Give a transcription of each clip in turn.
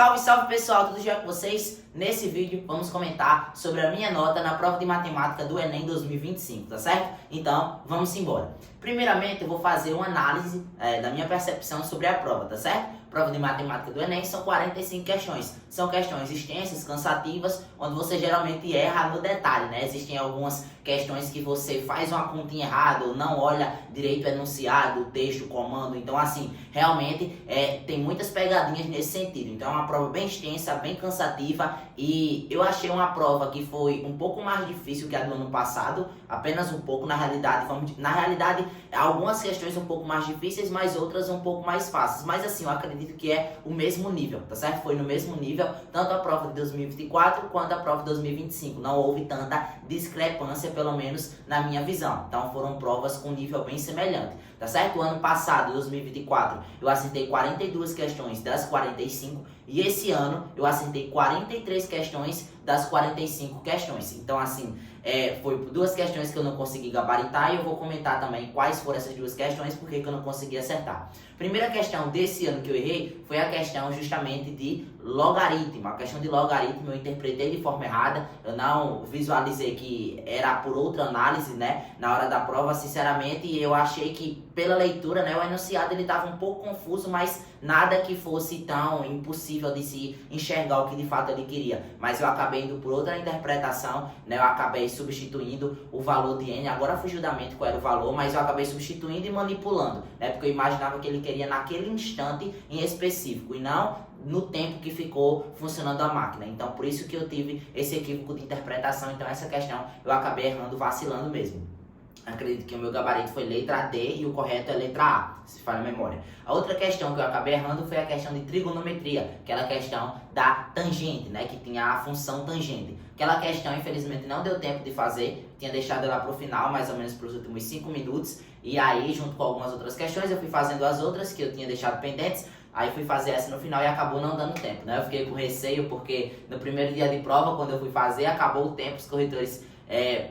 Salve, salve pessoal, tudo já com vocês? Nesse vídeo vamos comentar sobre a minha nota na prova de matemática do Enem 2025, tá certo? Então, vamos embora. Primeiramente, eu vou fazer uma análise da minha percepção sobre a prova, tá certo? Prova de matemática do Enem são 45 questões. São questões extensas, cansativas, onde você geralmente erra no detalhe, né? Existem algumas questões que você faz uma continha errada ou não olha direito o enunciado, o texto, o comando. Então, assim, realmente tem muitas pegadinhas nesse sentido. Então, é uma prova bem extensa, bem cansativa e eu achei uma prova que foi um pouco mais difícil que a do ano passado, apenas um pouco na realidade. Na realidade, algumas questões um pouco mais difíceis, mas outras um pouco mais fáceis. Mas assim, eu acredito que é o mesmo nível, tá certo? Foi no mesmo nível, tanto a prova de 2024 quanto a prova de 2025. Não houve tanta discrepância, pelo menos na minha visão. Então foram provas com nível bem semelhante, tá certo? O ano passado, 2024, eu acertei 42 questões das 45 e esse ano eu acertei 43 questões das 45 questões. Então assim, foi duas questões que eu não consegui gabaritar e eu vou comentar também quais foram essas duas questões, porque que eu não consegui acertar. Primeira questão desse ano que eu errei foi a questão justamente de logaritmo. A questão de logaritmo eu interpretei de forma errada, eu não visualizei que era por outra análise, né, na hora da prova, sinceramente, e eu achei que pela leitura, né, o enunciado ele estava um pouco confuso, mas nada que fosse tão impossível de se enxergar o que de fato ele queria. Mas eu acabei indo por outra interpretação, né, eu acabei substituindo o valor de N, agora fugiu da mente qual era o valor, mas eu acabei substituindo e manipulando, né, porque eu imaginava que ele queria naquele instante em específico e não no tempo que ficou funcionando a máquina. Então por isso que eu tive esse equívoco de interpretação. Então essa questão eu acabei errando, vacilando mesmo. Acredito que o meu gabarito foi letra D e o correto é letra A, se falha a memória. A outra questão que eu acabei errando foi a questão de trigonometria, aquela questão da tangente, né, que tinha a função tangente. Aquela questão, infelizmente, não deu tempo de fazer, tinha deixado ela para o final, mais ou menos para os últimos 5 minutos, e aí, junto com algumas outras questões, eu fui fazendo as outras que eu tinha deixado pendentes. Aí fui fazer essa no final e acabou não dando tempo, né? Eu fiquei com receio porque no primeiro dia de prova, quando eu fui fazer, acabou o tempo, os corretores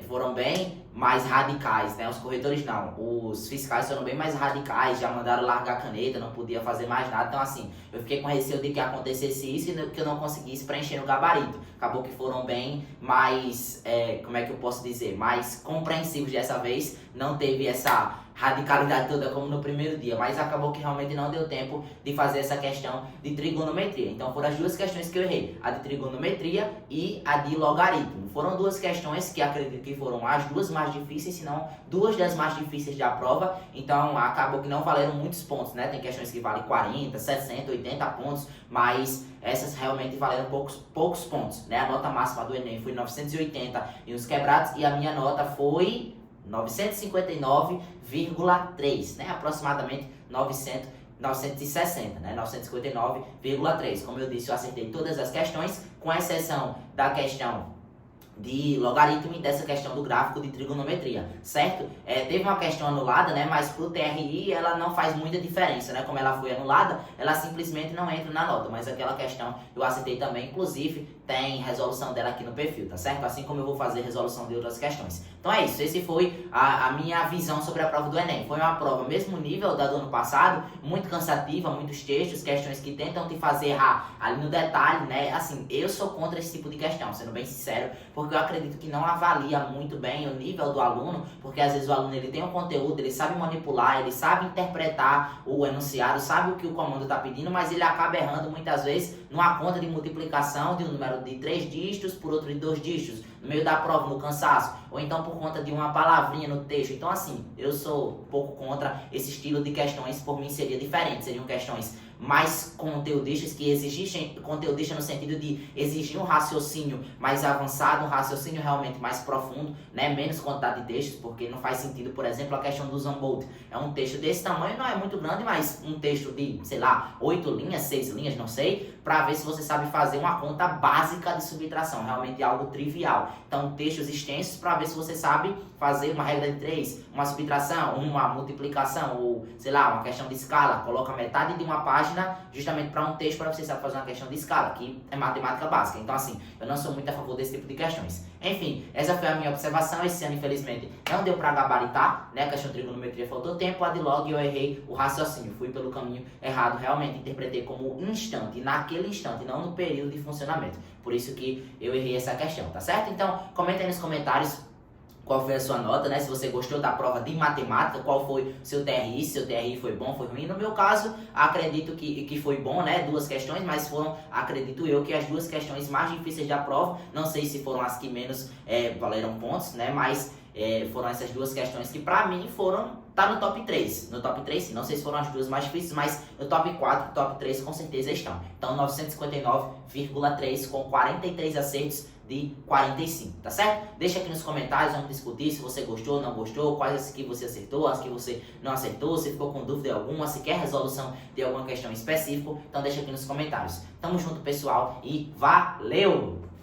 foram bem mais radicais, né? Os corretores não, os fiscais foram bem mais radicais, já mandaram largar a caneta, não podia fazer mais nada. Então assim, eu fiquei com receio de que acontecesse isso e que eu não conseguisse preencher no gabarito. Acabou que foram bem mais, como é que eu posso dizer, mais compreensivos dessa vez, não teve essa radicalidade toda como no primeiro dia, mas acabou que realmente não deu tempo de fazer essa questão de trigonometria. Então foram as duas questões que eu errei, a de trigonometria e a de logaritmo. Foram duas questões que acredito que foram as duas mais difíceis, se não duas das mais difíceis da prova, então acabou que não valeram muitos pontos, né? Tem questões que valem 40, 60, 80 pontos, mas essas realmente valeram poucos pontos, né? A nota máxima do Enem foi 980 e uns quebrados e a minha nota foi 959,3, né? Aproximadamente 960, né? 959,3. Como eu disse, eu acertei todas as questões, com exceção da questão de logaritmo e dessa questão do gráfico de trigonometria, certo? Teve uma questão anulada, né? Mas pro TRI ela não faz muita diferença, né? Como ela foi anulada, ela simplesmente não entra na nota, mas aquela questão eu acertei também, inclusive tem resolução dela aqui no perfil, tá certo? Assim como eu vou fazer resolução de outras questões. Então é isso, esse foi a minha visão sobre a prova do Enem. Foi uma prova mesmo nível da do ano passado, muito cansativa, muitos textos, questões que tentam te fazer errar ali no detalhe, né? Assim, eu sou contra esse tipo de questão, sendo bem sincero, porque eu acredito que não avalia muito bem o nível do aluno, porque às vezes o aluno ele tem um conteúdo, ele sabe manipular, ele sabe interpretar o enunciado, sabe o que o comando está pedindo, mas ele acaba errando muitas vezes numa conta de multiplicação de um número de 3 dígitos por outro de 2 dígitos, no meio da prova, no cansaço, ou então por conta de uma palavrinha no texto. Então assim, eu sou um pouco contra esse estilo de questões, por mim seria diferente, seriam questões mais conteudistas, que exigissem conteudista no sentido de exigir um raciocínio mais avançado, um raciocínio realmente mais profundo, né? Menos quantidade de textos, porque não faz sentido, por exemplo, a questão do Zumboldt. É um texto desse tamanho, não é muito grande, mas um texto de, sei lá, 8 linhas, 6 linhas, não sei, para ver se você sabe fazer uma conta básica de subtração, realmente é algo trivial. Então, textos extensos para ver se você sabe fazer uma regra de 3, uma subtração, uma multiplicação, ou, sei lá, uma questão de escala, coloca metade de uma página página justamente para um texto para você saber fazer uma questão de escala, que é matemática básica. Então, assim, eu não sou muito a favor desse tipo de questões. Enfim, essa foi a minha observação. Esse ano, infelizmente, não deu para gabaritar, né? A questão de trigonometria faltou tempo, a de log eu errei o raciocínio, fui pelo caminho errado, realmente interpretei como instante, naquele instante, não no período de funcionamento. Por isso que eu errei essa questão, tá certo? Então, comenta aí nos comentários qual foi a sua nota, né? Se você gostou da prova de matemática, qual foi seu TRI, se seu TRI foi bom, foi ruim. No meu caso, acredito que foi bom, né? 2 questões, mas foram, acredito eu, que as 2 questões mais difíceis da prova. Não sei se foram as que menos valeram pontos, né? Mas foram essas 2 questões que pra mim tá no top 3. No top 3 sim, não sei se foram as 2 mais difíceis, mas no top 4, top 3 com certeza estão. Então 959,3 com 43 acertos de 45, tá certo? Deixa aqui nos comentários, vamos discutir se você gostou, não gostou, quais as que você acertou, as que você não acertou, se ficou com dúvida alguma, se quer resolução de alguma questão específica, então deixa aqui nos comentários. Tamo junto, pessoal, e valeu!